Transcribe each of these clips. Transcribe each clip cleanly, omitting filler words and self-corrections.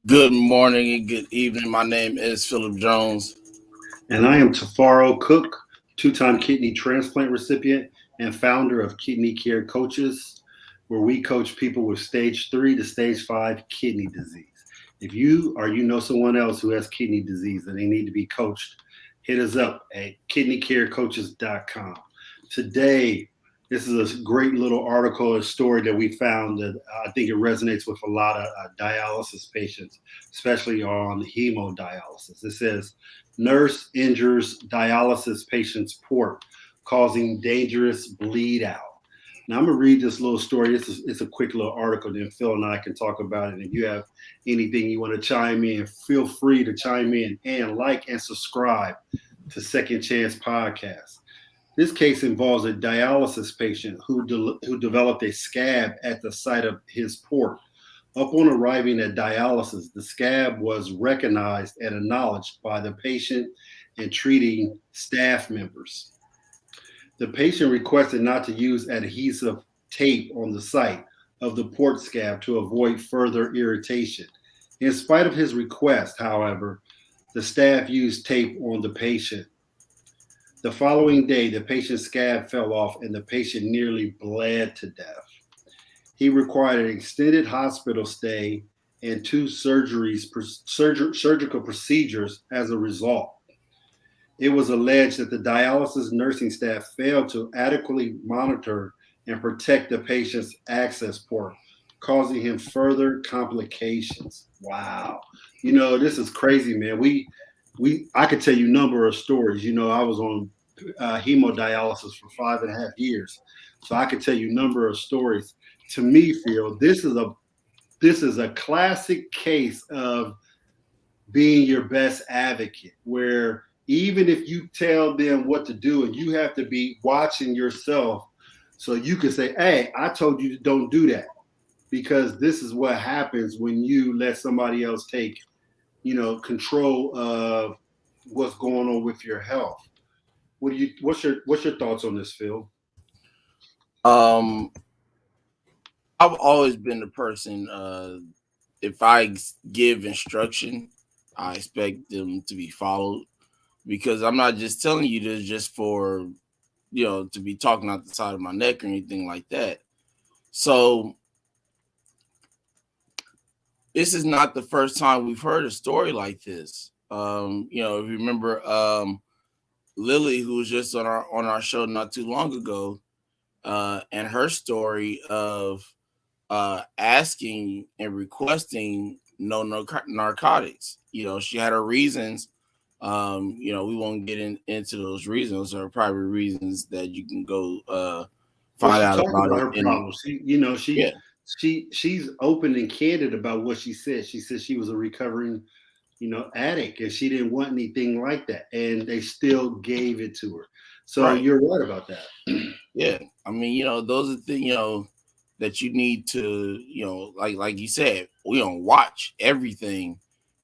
Good morning and good evening. My name is Philip Jones. And I am Tafaro Cook, two-time kidney transplant recipient and founder of Kidney Care Coaches, where we coach people with stage 3 to stage 5 kidney disease. If you or you know someone else who has kidney disease and they need to be coached, hit us up at kidneycarecoaches.com. Today, this is a great little article, a story that we found that I think it resonates with a lot of dialysis patients, especially on hemodialysis. It says, nurse injures dialysis patient's port, causing dangerous bleed out. Now I'm gonna read this little story. It's a quick little article. Then Phil and I can talk about it. And if you have anything you want to chime in, feel free to chime in and like and subscribe to Second Chance Podcast. This case involves a dialysis patient who developed a scab at the site of his port. Upon arriving at dialysis, the scab was recognized and acknowledged by the patient and treating staff members. The patient requested not to use adhesive tape on the site of the port scab to avoid further irritation. In spite of his request, however, the staff used tape on the patient. The following day, the patient's scab fell off and the patient nearly bled to death. He required an extended hospital stay and two surgical procedures as a result. It was alleged that the dialysis nursing staff failed to adequately monitor and protect the patient's access port, causing him further complications. Wow. This is crazy, man. I could tell you a number of stories. I was on hemodialysis for 5.5 years, so I could tell you a number of stories. To me, Phil, this is a classic case of being your best advocate, where even if you tell them what to do, and you have to be watching yourself, so you can say, "Hey, I told you to don't do that," because this is what happens when you let somebody else take control of what's going on with your health. What's your thoughts on this, Phil? Um, I've always been the person. If I give instruction, I expect them to be followed because I'm not just telling you this just for to be talking out the side of my neck or anything like that. So this is not the first time we've heard a story like this. If you remember Lily, who was just on our show not too long ago, and her story of asking and requesting no narcotics. She had her reasons. We won't get into those reasons. Those are private reasons that you can go Well, find she out talked about about it. her And problems. She yeah, she's open and candid about what she said. She said she was a recovering, addict, and she didn't want anything like that, and they still gave it to her. So right. you're right about that. Yeah, I mean, those are the that you need to, like you said, we don't watch everything.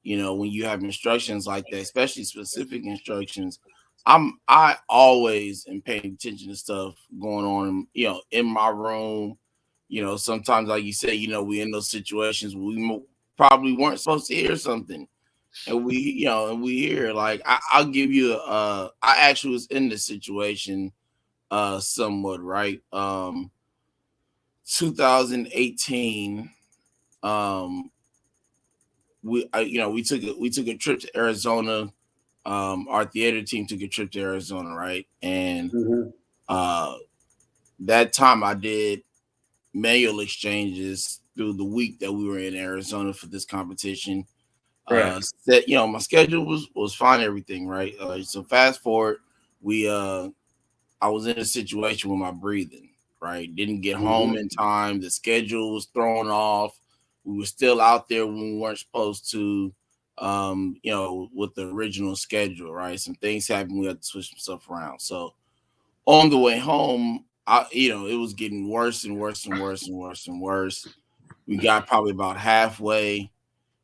When you have instructions like that, especially specific instructions, I always am paying attention to stuff going on, in my room. Sometimes, like you say, we in those situations where probably weren't supposed to hear something, and we hear like I'll give you I actually was in this situation somewhat, right. 2018, um we took a trip to Arizona. Our theater team took a trip to Arizona, right. And Hmm. uh that time I did manual exchanges through the week that we were in Arizona for this competition. Right. That my schedule was fine, everything, right. So fast forward, we I was in a situation with my breathing, right? Didn't get home Hmm. in time. The schedule was thrown off. We were still out there when we weren't supposed to, with the original schedule, right? Some things happened. We had to switch some stuff around. So on the way home, it was getting worse and worse and worse and worse and worse. We got probably about halfway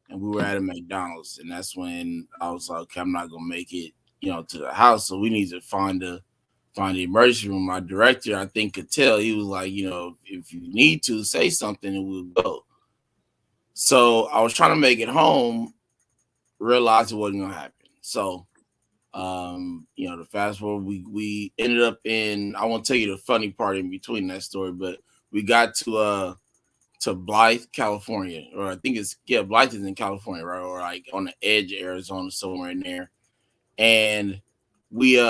and we were at a McDonald's. And that's when I was like, okay, I'm not going to make it, to the house. So we need to find the emergency room. My director, I think, could tell. He was like, if you need to say something, and we'll go. So I was trying to make it home, realized it wasn't gonna happen. So the fast forward, we ended up in, I won't tell you the funny part in between that story, but we got to Blythe, California, or I think it's, yeah, Blythe is in California, right? Or like on the edge of Arizona, somewhere in there. And we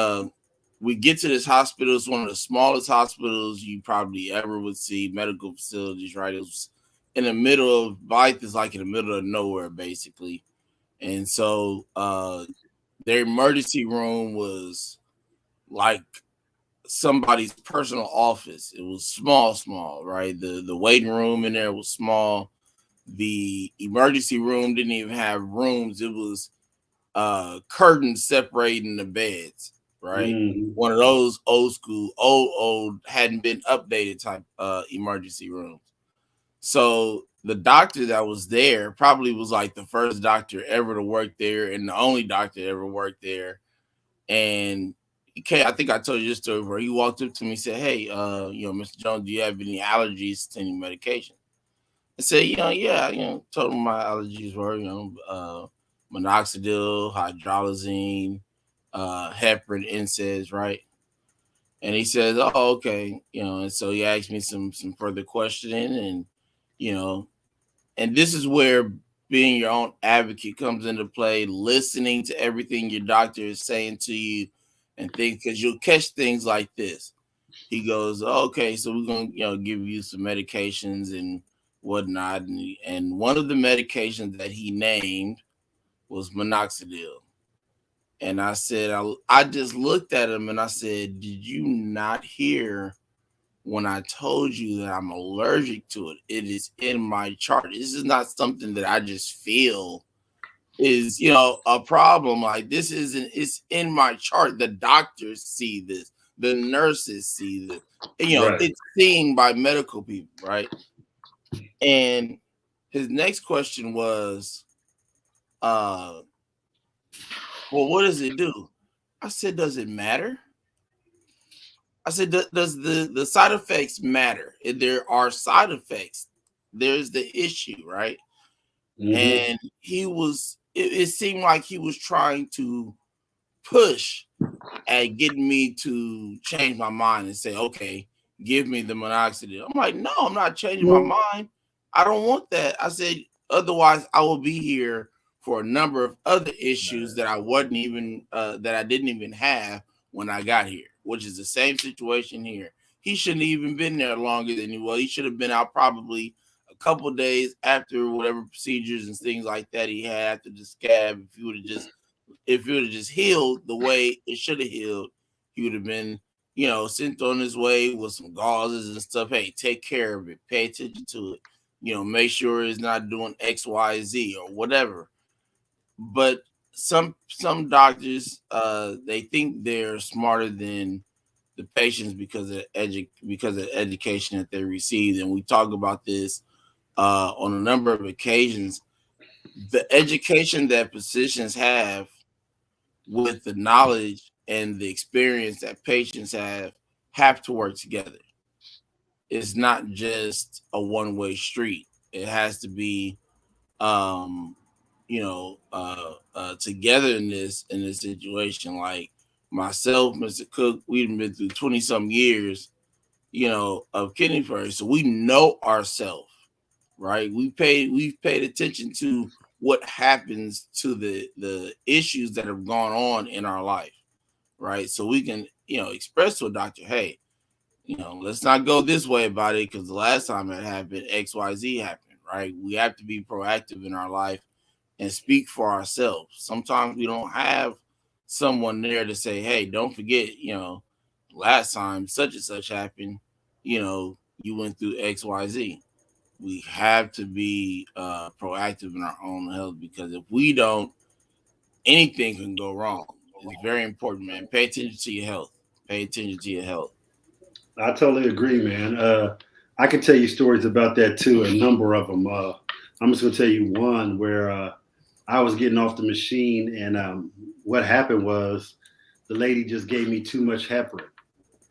we get to this hospital. It's one of the smallest hospitals you probably ever would see, medical facilities, right? It was in the middle of Blythe, is like in the middle of nowhere, basically. And so their emergency room was like somebody's personal office. It was small, small, right? The waiting room in there was small. The emergency room didn't even have rooms. It was curtains separating the beds, right? Mm-hmm. One of those old school, old, hadn't been updated type emergency rooms. So the doctor that was there probably was like the first doctor ever to work there and the only doctor that ever worked there. And he came, I think I told you this story where he walked up to me and said, "Hey, Mr. Jones, do you have any allergies to any medication?" I said, yeah, told him my allergies were, minoxidil, hydralazine, heparin, NSAIDs, right? And he says, "Oh, okay," and so he asked me some further questioning, and you know, and this is where being your own advocate comes into play, listening to everything your doctor is saying to you, and things, because you'll catch things like this. He goes, "Oh, okay, so we're gonna give you some medications and whatnot," and one of the medications that he named was minoxidil. And I said, I just looked at him and I said, "Did you not hear when I told you that I'm allergic to it? It is in my chart. This is not something that I just feel is, a problem. Like, this isn't, it's in my chart. The doctors see this, the nurses see this, Right. it's seen by medical people, right?" And his next question was, uh, "Well, what does it do?" I said, "Does it matter?" I said, "Does the side effects matter? If there are side effects, there's the issue, right?" Mm-hmm. And it seemed like he was trying to push at getting me to change my mind and say, "Okay, give me the minoxidil." I'm like, "No, I'm not changing my mind. I don't want that." I said, "Otherwise, I will be here for a number of other issues that I didn't even have when I got here, which is the same situation here." He shouldn't have even been there longer than he was. He should have been out probably a couple of days after whatever procedures and things like that he had after the scab. If it would have just healed the way it should have healed, he would have been, sent on his way with some gauzes and stuff. Hey, take care of it, pay attention to it, make sure it's not doing X, Y, Z or whatever. But some doctors, they think they're smarter than the patients because of the education that they received, and we talk about this on a number of occasions. The education that physicians with the knowledge and the experience that patients have to work together. It's not just a one-way street. It has to be um together in this situation. Like myself, Mr. Cook, we've been through 20 some years, of kidney failure. So we know ourselves, right? We've paid attention to what happens to the issues that have gone on in our life, right? So we can, express to a doctor, "Hey, let's not go this way about it because the last time it happened, XYZ happened," right? We have to be proactive in our life and speak for ourselves. Sometimes we don't have someone there to say, "Hey, don't forget, last time such and such happened, you went through XYZ." We have to be proactive in our own health because if we don't, anything can go wrong. It's very important, man. Pay attention to your health. Pay attention to your health. I totally agree, man. I can tell you stories about that too, a number of them. I'm just going to tell you one where I was getting off the machine, and what happened was the lady just gave me too much heparin,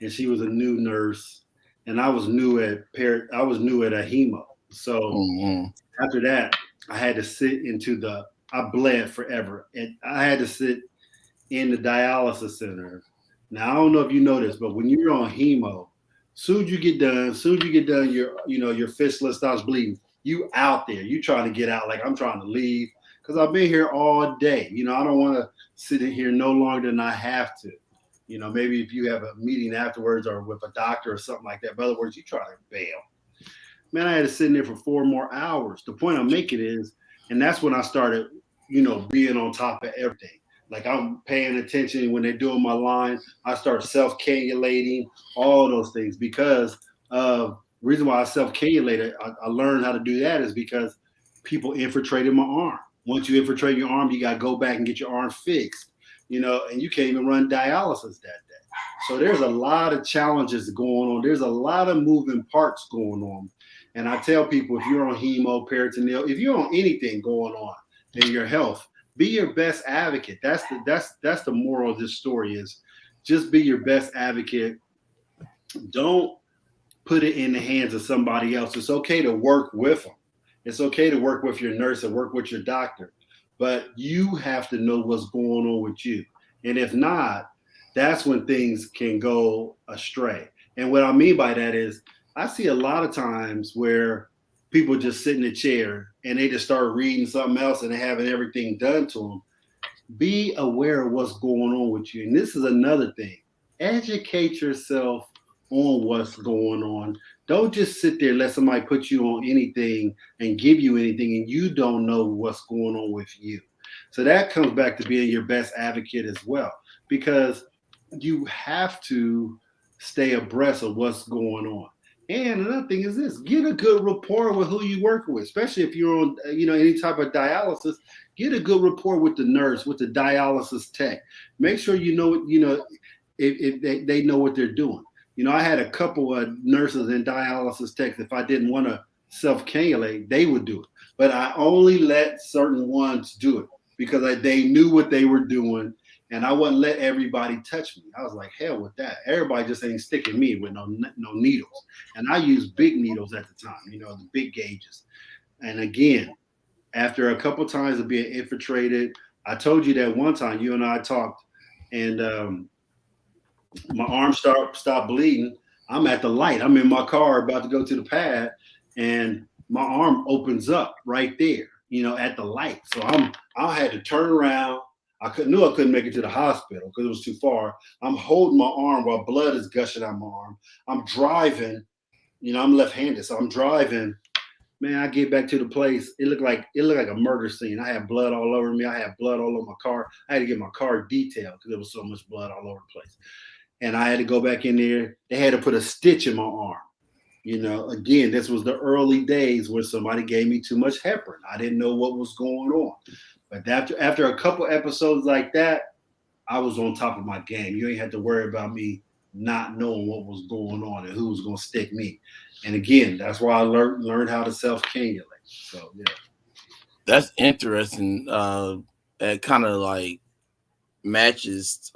and she was a new nurse, and I was new at a hemo. So Mm-hmm. after that, I had to sit into the I bled forever, and I had to sit in the dialysis center. Now I don't know if you know this, but when you're on hemo, soon as you get done, your fistula starts bleeding. You out there, you trying to get out. Like I'm trying to leave because I've been here all day. I don't want to sit in here no longer than I have to. Maybe if you have a meeting afterwards or with a doctor or something like that. But in other words, you try to bail. Man, I had to sit in there for 4 more hours. The point I'm making is, and that's when I started, being on top of everything. Like I'm paying attention when they're doing my line. I start self cannulating, all those things because reason why I self cannulated, I learned how to do that is because people infiltrated my arm. Once you infiltrate your arm, you got to go back and get your arm fixed, and you can't even run dialysis that day. So there's a lot of challenges going on. There's a lot of moving parts going on. And I tell people if you're on hemo, peritoneal, if you're on anything going on in your health, be your best advocate. That's the moral of this story is just be your best advocate. Don't put it in the hands of somebody else. It's okay to work with them. It's okay to work with your nurse and work with your doctor, but you have to know what's going on with you. And if not, that's when things can go astray. And what I mean by that is, I see a lot of times where people just sit in a chair and they just start reading something else and they having everything done to them. Be aware of what's going on with you. And this is another thing. Educate yourself on what's going on. Don't just sit there and let somebody put you on anything and give you anything and you don't know what's going on with you. So that comes back to being your best advocate as well, because you have to stay abreast of what's going on. And another thing is this: get a good rapport with who you work with, especially if you're on, any type of dialysis. Get a good rapport with the nurse, with the dialysis tech. Make sure if they know what they're doing. I had a couple of nurses and dialysis techs. If I didn't want to self cannulate, they would do it. But I only let certain ones do it because they knew what they were doing, and I wouldn't let everybody touch me. I was like, hell with that. Everybody just ain't sticking me with no needles. And I used big needles at the time, the big gauges. And again, after a couple times of being infiltrated, I told you that one time you and I talked, and my arm stopped bleeding. I'm at the light. I'm in my car about to go to the pad, and my arm opens up right there, at the light. So I had to turn around. Knew I couldn't make it to the hospital because it was too far. I'm holding my arm while blood is gushing out my arm. I'm driving. I'm left-handed, so I'm driving. Man, I get back to the place. It looked like a murder scene. I had blood all over me. I had blood all over my car. I had to get my car detailed because there was so much blood all over the place. And I had to go back in there. They had to put a stitch in my arm. Again, this was the early days where somebody gave me too much heparin. I didn't know what was going on. But after a couple episodes like that, I was on top of my game. You ain't had to worry about me not knowing what was going on and who was going to stick me. And again, that's why I learned how to self cannulate. So yeah. That's interesting. It kind of like matches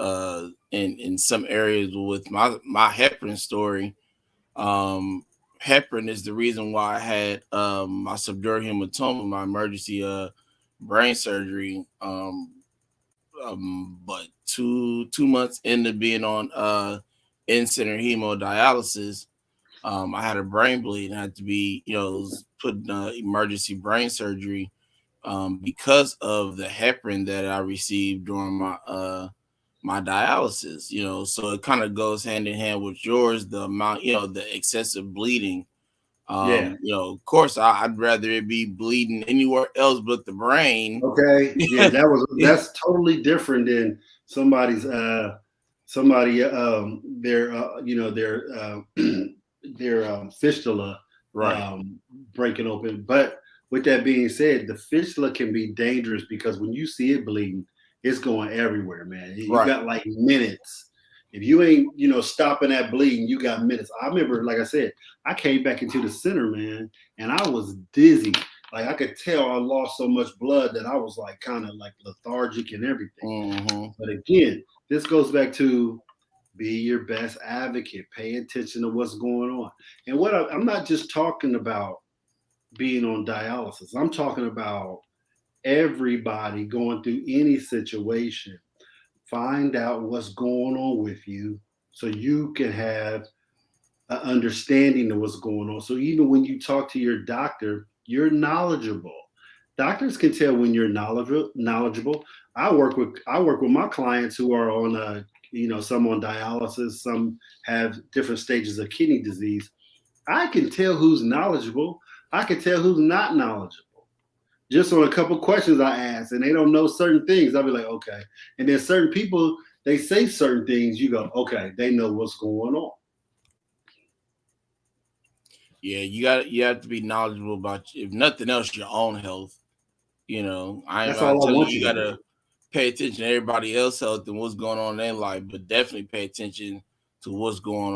in some areas with my heparin story. Um, Heparin is the reason why I had my subdural hematoma, my emergency brain surgery. But 2 months into being on in center hemodialysis, I had a brain bleed and I had to be, put in emergency brain surgery because of the heparin that I received during my dialysis. So it kind of goes hand in hand with yours, the amount, the excessive bleeding. Yeah. Of course, I'd rather it be bleeding anywhere else but the brain. Okay. Yeah, that's totally different than somebody their fistula Right, breaking open. But with that being said, the fistula can be dangerous because when you see it bleeding, it's going everywhere, man. You right. got like minutes. If you ain't, stopping that bleeding, you got minutes. I remember, like I said, I came back into the center, man, and I was dizzy. Like I could tell I lost so much blood that I was like kind of like lethargic and everything. Hmm. But again, this goes back to be your best advocate. Pay attention to what's going on. And I'm not just talking about being on dialysis. I'm talking about everybody going through any situation. Find out what's going on with you so you can have an understanding of what's going on. So even when you talk to your doctor, you're knowledgeable. Doctors can tell when you're knowledgeable. I work with my clients who are on some on dialysis, some have different stages of kidney disease. I can tell who's knowledgeable. I can tell who's not knowledgeable just on a couple questions I ask, and they don't know certain things. I'll be like, okay. And then certain people, they say certain things. You go, okay, they know what's going on. Yeah, you have to be knowledgeable about, if nothing else, your own health. I ain't That's gonna all I tell you want you you to do. gotta pay attention to everybody else's health and what's going on in their life, but definitely pay attention to what's going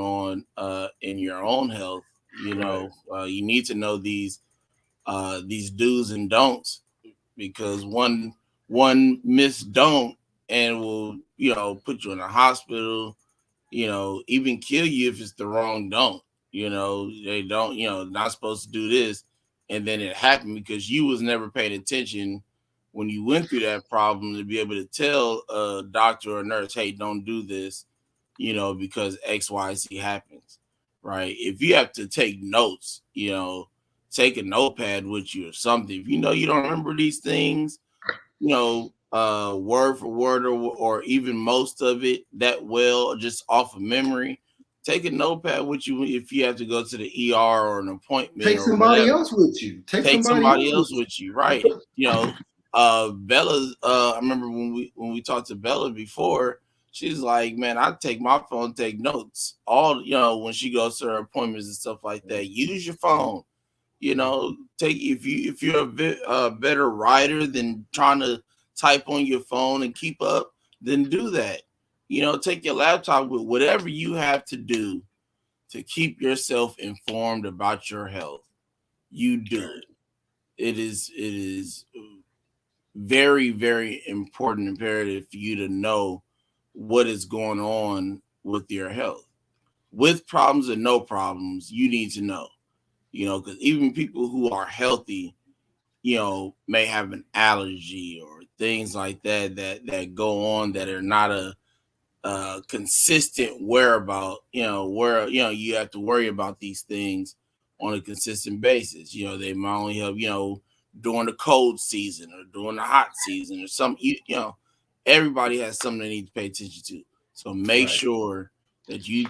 on in your own health. Right. You need to know these do's and don'ts, because one miss don't and will put you in a hospital, even kill you if it's the wrong don't. They don't, not supposed to do this, and then it happened because you was never paying attention when you went through that problem, to be able to tell a doctor or a nurse, hey, don't do this, because XYZ happens. Right? If you have to take notes, take a notepad with you or something. If you know you don't remember these things, word for word, or even most of it that well, just off of memory. Take a notepad with you if you have to go to the ER or an appointment Take or somebody whatever. else with you. Take Take somebody somebody else with else with you, right? Bella. I remember when we talked to Bella before. She's like, man, I take my phone, take notes. All when she goes to her appointments and stuff like that. Use your phone. Take, if you're a better writer than trying to type on your phone and keep up, then do that. Take your laptop, with whatever you have to do to keep yourself informed about your health. You you. do it. It is very, very important, imperative for you to know what is going on with your health. With problems and no problems, you need to know. Because even people who are healthy, may have an allergy or things like that go on, that are not a consistent whereabout, where you have to worry about these things on a consistent basis. They might only have, during the cold season or during the hot season or some, everybody has something they need to pay attention to. So make Right. sure that you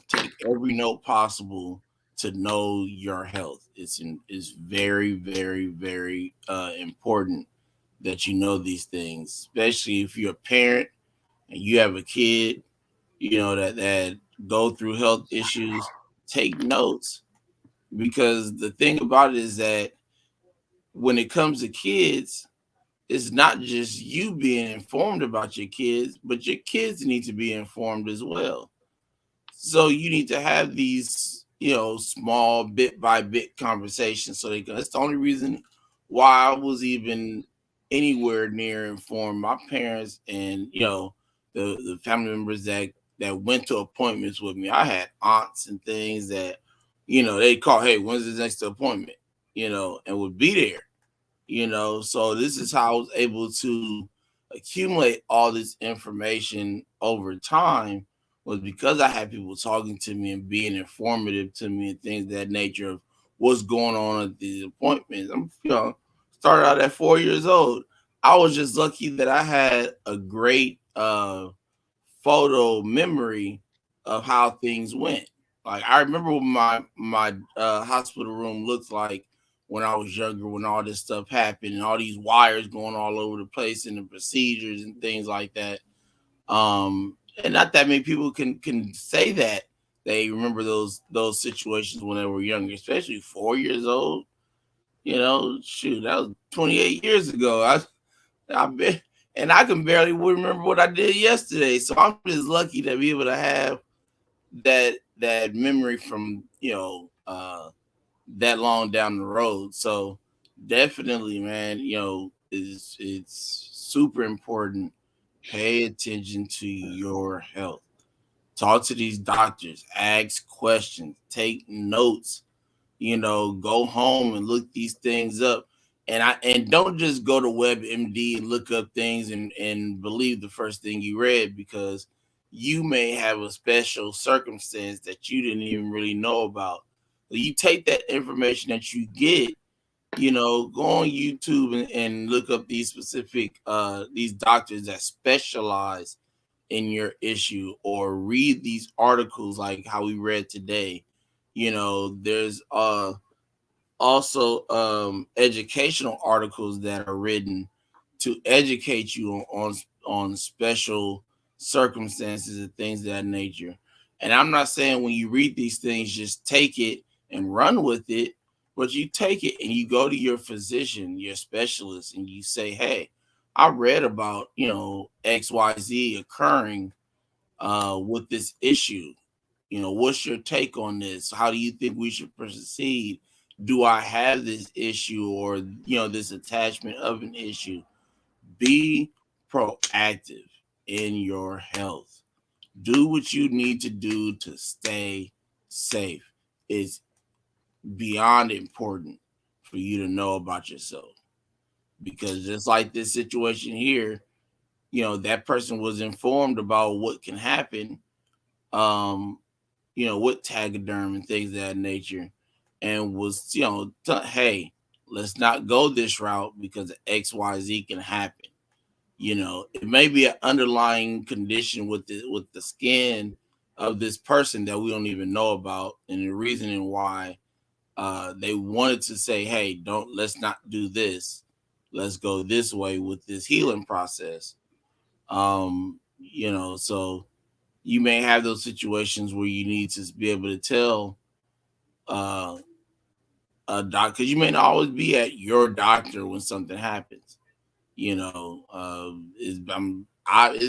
take every note possible to know your health. It's very, very, very important that you know these things, especially if you're a parent and you have a kid, that go through health issues. Take notes, because the thing about it is that when it comes to kids, it's not just you being informed about your kids, but your kids need to be informed as well. So you need to have these, small bit by bit conversations. So that's the only reason why I was even anywhere near informed. My parents and the family members that went to appointments with me. I had aunts and things that, they call, hey, when's the next appointment? And would be there. So this is how I was able to accumulate all this information over time, was because I had people talking to me and being informative to me and things of that nature of what's going on at these appointments. I'm started out at 4 years old. I was just lucky that I had a great photo memory of how things went. Like, I remember what my hospital room looked like when I was younger, when all this stuff happened and all these wires going all over the place and the procedures and things like that. And not that many people can say that they remember those situations when they were younger, especially 4 years old. Shoot, that was 28 years ago. I bet, and I can barely remember what I did yesterday. So I'm just lucky to be able to have that memory from that long down the road. So definitely, man, it's super important. Pay attention to your health. Talk to these doctors. Ask questions. Take notes. go home and look these things up. And don't just go to WebMD and look up things and believe the first thing you read, because you may have a special circumstance that you didn't even really know about. So you take that information that you get, go on YouTube and look up these specific these doctors that specialize in your issue, or read these articles like how we read today. There's also educational articles that are written to educate you on special circumstances and things of that nature. And I'm not saying when you read these things just take it and run with it, but you take it and you go to your physician, your specialist, and you say, "Hey, I read about XYZ occurring with this issue. What's your take on this? How do you think we should proceed? Do I have this issue, or this attachment of an issue?" Be proactive in your health. Do what you need to do to stay safe. It's beyond important for you to know about yourself, because just like this situation here, that person was informed about what can happen, um, with taxidermy and things of that nature, and was, hey, let's not go this route because XYZ can happen. It may be an underlying condition with the skin of this person that we don't even know about, and the reasoning why they wanted to say, "Hey, don't let's not do this. Let's go this way with this healing process." So you may have those situations where you need to be able to tell uh, a doctor, because you may not always be at your doctor when something happens. It's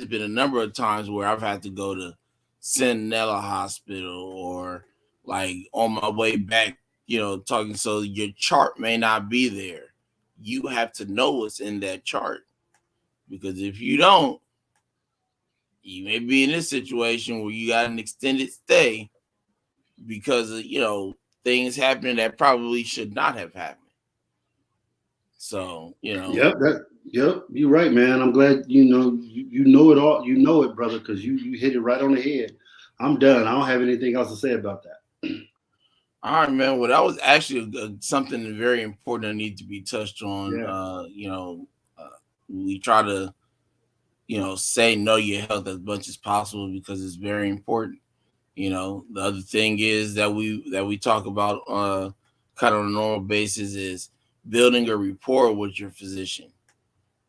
been a number of times where I've had to go to Centinela Hospital, or like on my way back, talking. So your chart may not be there. You have to know what's in that chart, because if you don't, you may be in this situation where you got an extended stay because of things happening that probably should not have happened. So Yep, you're right, man. I'm glad you know it all. You know it, brother, because you hit it right on the head. I'm done. I don't have anything else to say about that. all right, man. Well, that was actually something very important that needs to be touched on. Yeah. We try to say know your health as much as possible because it's very important. The other thing is that we talk about kind of on a normal basis is building a rapport with your physician.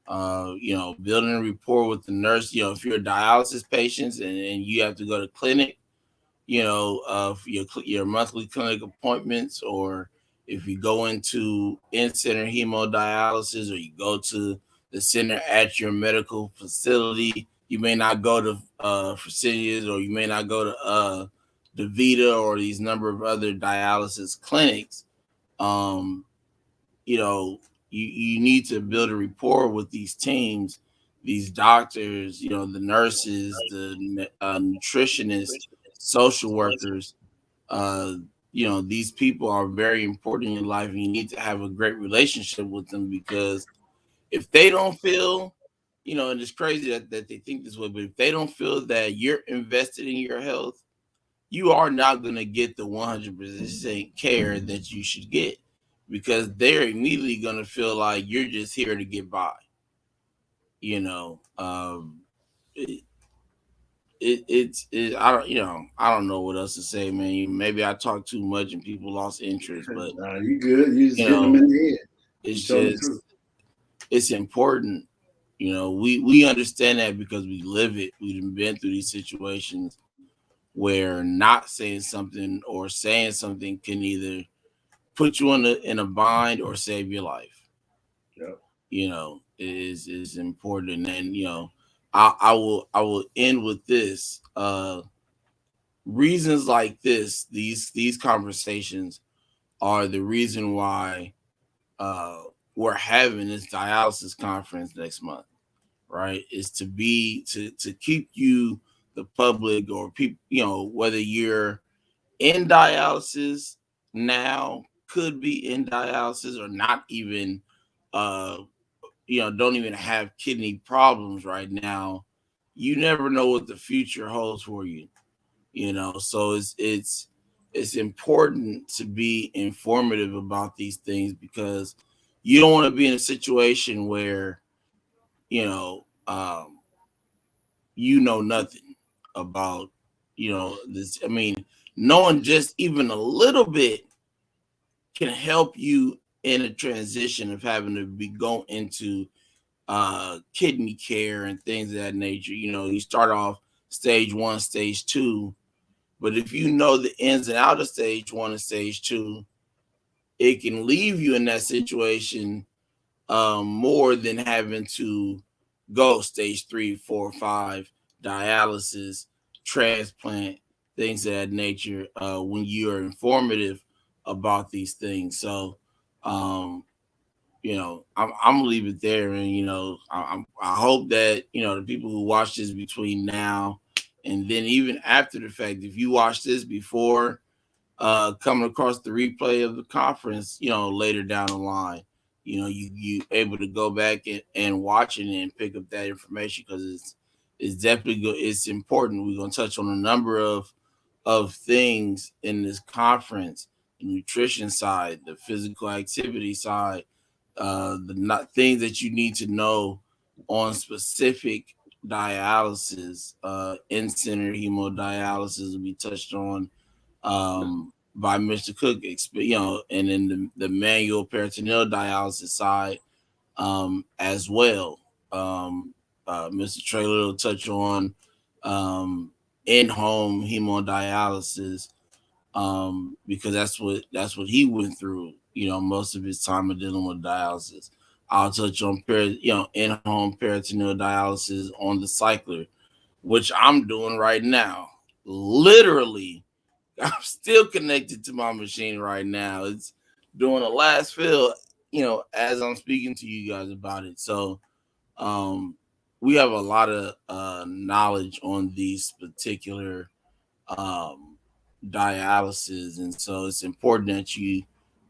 Building a rapport with the nurse. If you're a dialysis patient and you have to go to clinic, for your monthly clinic appointments, or if you go into in-center hemodialysis, or you go to the center at your medical facility. You may not go to Fresenius, or you may not go to DaVita, or these number of other dialysis clinics. Um, you need to build a rapport with these teams, these doctors, the nurses, the nutritionists, social workers. uh these people are very important in your life, and you need to have a great relationship with them, because if they don't feel, and it's crazy that they think this way, but if they don't feel that you're invested in your health, you are not going to get the 100% care that you should get, because they're immediately going to feel like you're just here to get by. You know, it, I don't know what else to say, man. Maybe I talked too much and people lost interest, but Nah, you good. You just you hitting them know, in the head. You it's telling the truth. just it's important. We understand that because we live it. We've been through these situations where not saying something or saying something can either put you in a bind or save your life. Yep. Is important. And I will end with this. Reasons like this, these conversations are the reason why uh we're having this dialysis conference next month, right? Is to keep you, the public, or people, whether you're in dialysis now, could be in dialysis or not even, uh, don't even have kidney problems right now, you never know what the future holds for you. So it's important to be informative about these things because you don't want to be in a situation where you know um, you know nothing about this. I mean, knowing just even a little bit can help you in a transition of having to be going into kidney care and things of that nature. You start off stage one, stage two, but if you know the ins and outs of stage one and stage two, it can leave you in that situation more than having to go stage three, four, five, dialysis, transplant, things of that nature, when you are informative about these things. So, um, I'm gonna leave it there, and I hope that the people who watch this between now and then, even after the fact, if you watch this before coming across the replay of the conference, later down the line, you able to go back and watch it and pick up that information because it's definitely good. It's important. We're gonna touch on a number of things in this conference: the nutrition side, the physical activity side, the not things that you need to know on specific dialysis, in center hemodialysis will be touched on by Mr. Cook, and then the manual peritoneal dialysis side as well. Um, Mr. Traylor will touch on um, in-home hemodialysis because that's what he went through. Most of his time of dealing with dialysis. I'll touch on in-home peritoneal dialysis on the cycler, which I'm doing right now. Literally, I'm still connected to my machine right now. It's doing a last fill, as I'm speaking to you guys about it. So, um, we have a lot of knowledge on these particular um, dialysis, and so it's important that you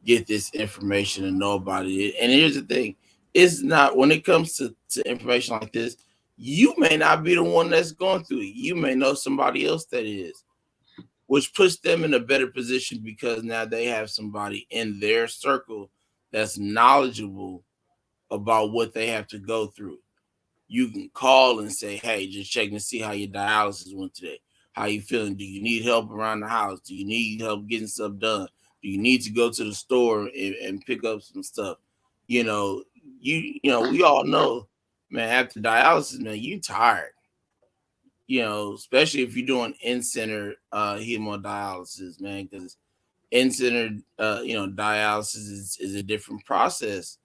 get this information and know about it. And here's the thing: it's not when it comes to information like this, you may not be the one that's going through it. You may know somebody else that is, which puts them in a better position because now they have somebody in their circle that's knowledgeable about what they have to go through. You can call and say, "Hey, just checking to see how your dialysis went today. How you feeling? Do you need help around the house? Do you need help getting stuff done? Do you need to go to the store and pick up some stuff?" You know, we all know, man. After dialysis, man, you tired. Especially if you're doing in-center hemodialysis, man, because in-center dialysis is a different process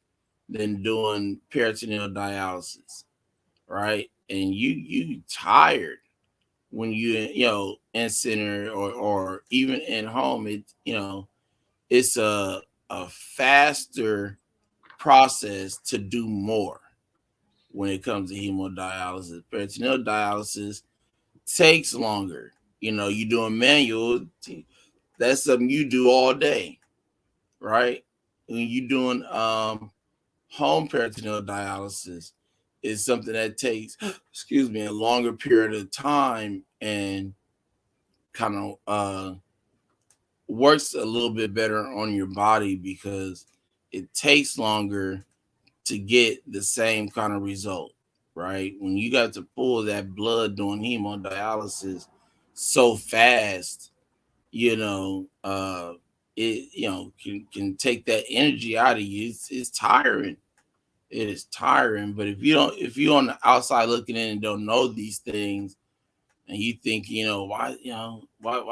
than doing peritoneal dialysis, right? And you tired when you in center or even in home. It's a faster process to do more when it comes to hemodialysis. Peritoneal dialysis takes longer. You doing manual, that's something you do all day, right? When you doing home peritoneal dialysis, is something that takes, excuse me, a longer period of time and kind of works a little bit better on your body because it takes longer to get the same kind of result, right? When you got to pull that blood doing hemodialysis so fast, it can take that energy out of you. It's tiring. It is tiring. But if you're on the outside looking in and don't know these things, and you think, why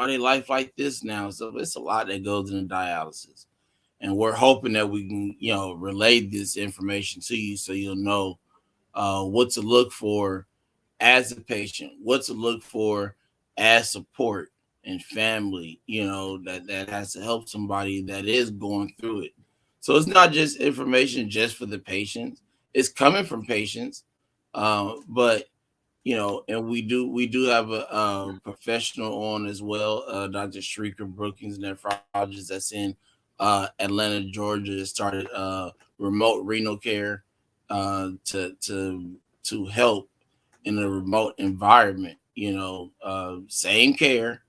they life like this now? So it's a lot that goes into dialysis, and we're hoping that we can, relay this information to you so you'll know what to look for as a patient, what to look for as support and family, that has to help somebody that is going through it. So it's not just information just for the patients. It's coming from patients, but and we do have a professional on as well, Dr. Shrieker Brookings, nephrologist that's in Atlanta, Georgia, started remote renal care to help in a remote environment. Same care,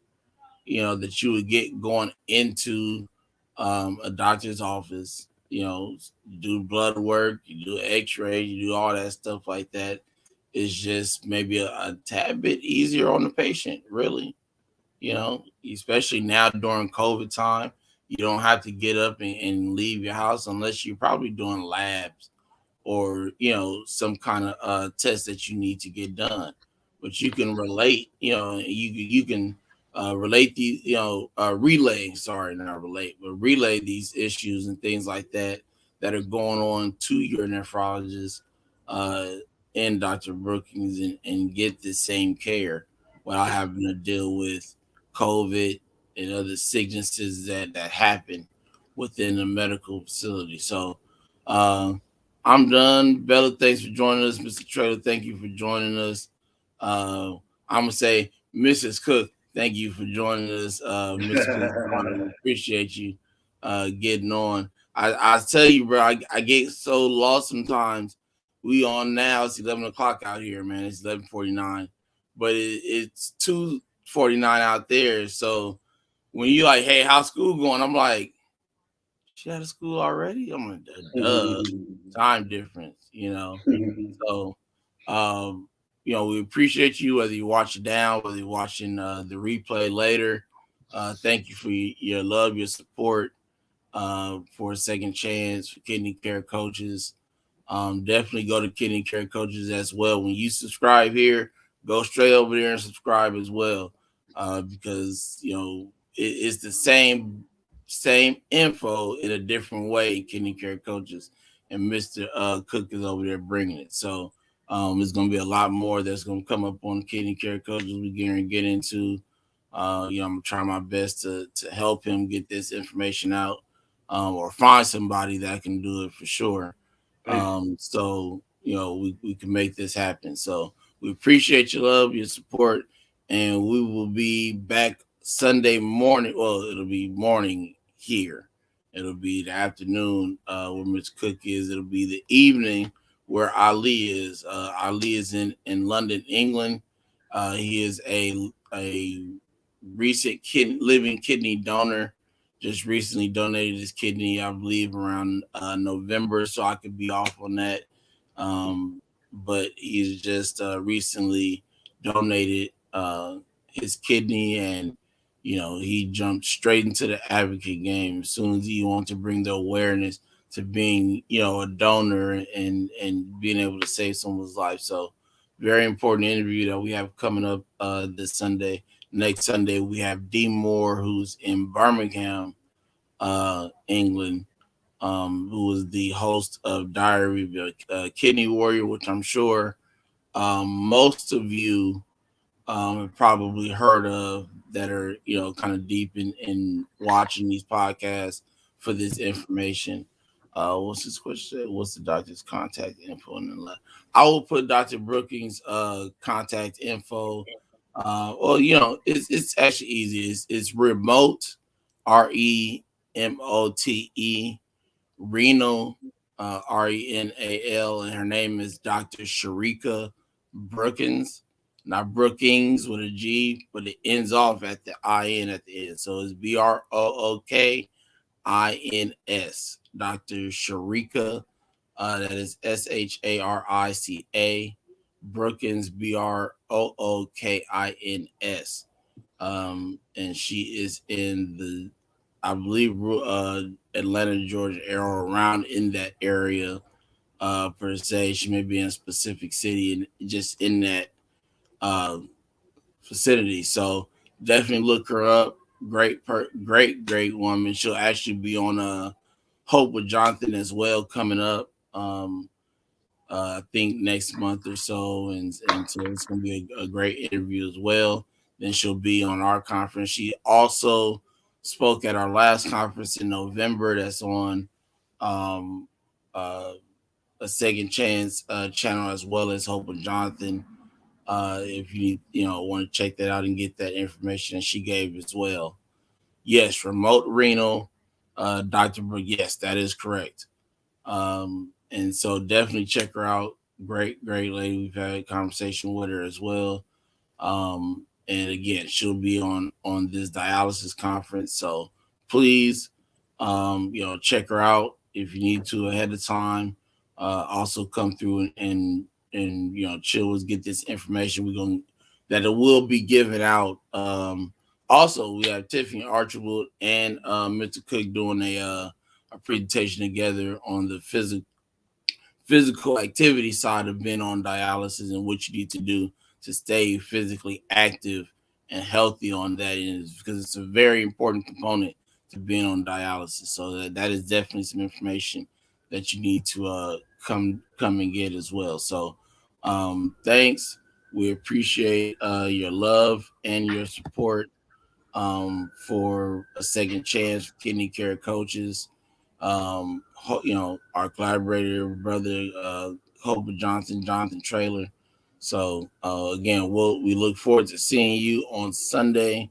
that you would get going into a doctor's office. You do blood work, you do X-rays, you do all that stuff like that. It's just maybe a tad bit easier on the patient, really. Especially now during COVID time, you don't have to get up and leave your house unless you're probably doing labs or some kind of test that you need to get done. But you can relate, you can relate these, relay. Sorry, not relate, but relay these issues and things like that are going on to your nephrologist uh, and Dr. Brookings and get the same care without having to deal with COVID and other sicknesses that happen within the medical facility. So. Uh, I'm done. Bella, thanks for joining us. Mr. Trailer, thank you for joining us. I'm gonna say, Mrs. Cook, thank you for joining us. Mr. Cook, we appreciate you getting on. I tell you, bro, I get so lost sometimes. We on now. It's 11 o'clock out here, man. It's 11:49, but it's 2:49 out there. So when you like, hey, how's school going? I'm like, she out of school already? I'm like, duh, time difference. So, um, we appreciate you whether you watch it down, whether you're watching the replay later. Thank you for your love, your support for a second chance for kidney care coaches. Definitely go to kidney care coaches as well. When you subscribe here, go straight over there and subscribe as well, because it's the same info in a different way in kidney care coaches, and Mr. Cook is over there bringing it. So it's going to be a lot more that's going to come up on kidney care coaches. We're going to get into. I'm gonna try my best to help him get this information out, or find somebody that can do it for sure. So we can make this happen. So we appreciate your love, your support, and we will be back Sunday morning. Well, it'll be morning here. It'll be the afternoon where Miss Cook is. It'll be the evening where Ali is. Ali is in London, England. He is a recent living kidney donor. Just recently donated his kidney, I believe, around November, so I could be off on that. But he's just recently donated his kidney, and he jumped straight into the advocate game as soon as he wanted to bring the awareness to being a donor and being able to save someone's life. So very important interview that we have coming up this Sunday. Next Sunday we have D Moore, who's in Birmingham, England, who is the host of Diary of a Kidney Warrior, which I'm sure most of you have probably heard of, that are kind of deep in watching these podcasts for this information. What's this question? What's the doctor's contact info in the left? I will put Dr. Brookings' contact info. Well, it's actually easy. It's remote, REMOTE, renal, RENAL, and her name is Dr. Sharika Brookins. Not Brookings with a G, but it ends off at the IN at the end. So it's BROOKINS. Dr. Sharika, that is SHARICA. Brookins, BROOKINS. And she is in I believe, Atlanta, Georgia area, or around in that area, per se. She may be in a specific city and just in that uh, vicinity. So definitely look her up. Great woman. She'll actually be on Hope with Jonathan as well coming up. I think next month or so, and so it's going to be a great interview as well. Then she'll be on our conference. She also spoke at our last conference in November. That's on um, uh, a Second Chance channel, as well as Hope and Jonathan. If you want to check that out and get that information that she gave as well. Yes, remote renal, Dr. Brooke. Yes, that is correct. And so definitely check her out. Great lady. We've had a conversation with her as well. And again, she'll be on this dialysis conference. So please, check her out if you need to ahead of time. Also come through and chill us get this information. We're going that it will be given out. Also, we have Tiffany Archibald and Mr. Cook doing a presentation together on the physical activity side of being on dialysis and what you need to do to stay physically active and healthy on that end, because it's a very important component to being on dialysis. So that is definitely some information that you need to come and get as well. So thanks. We appreciate your love and your support for a second chance for kidney care coaches. Our collaborator brother, Hope Jonathan Trailer. So again, we look forward to seeing you on Sunday,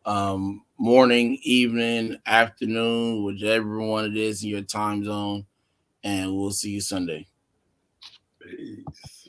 morning, evening, afternoon, whichever one it is in your time zone, and we'll see you Sunday. Peace.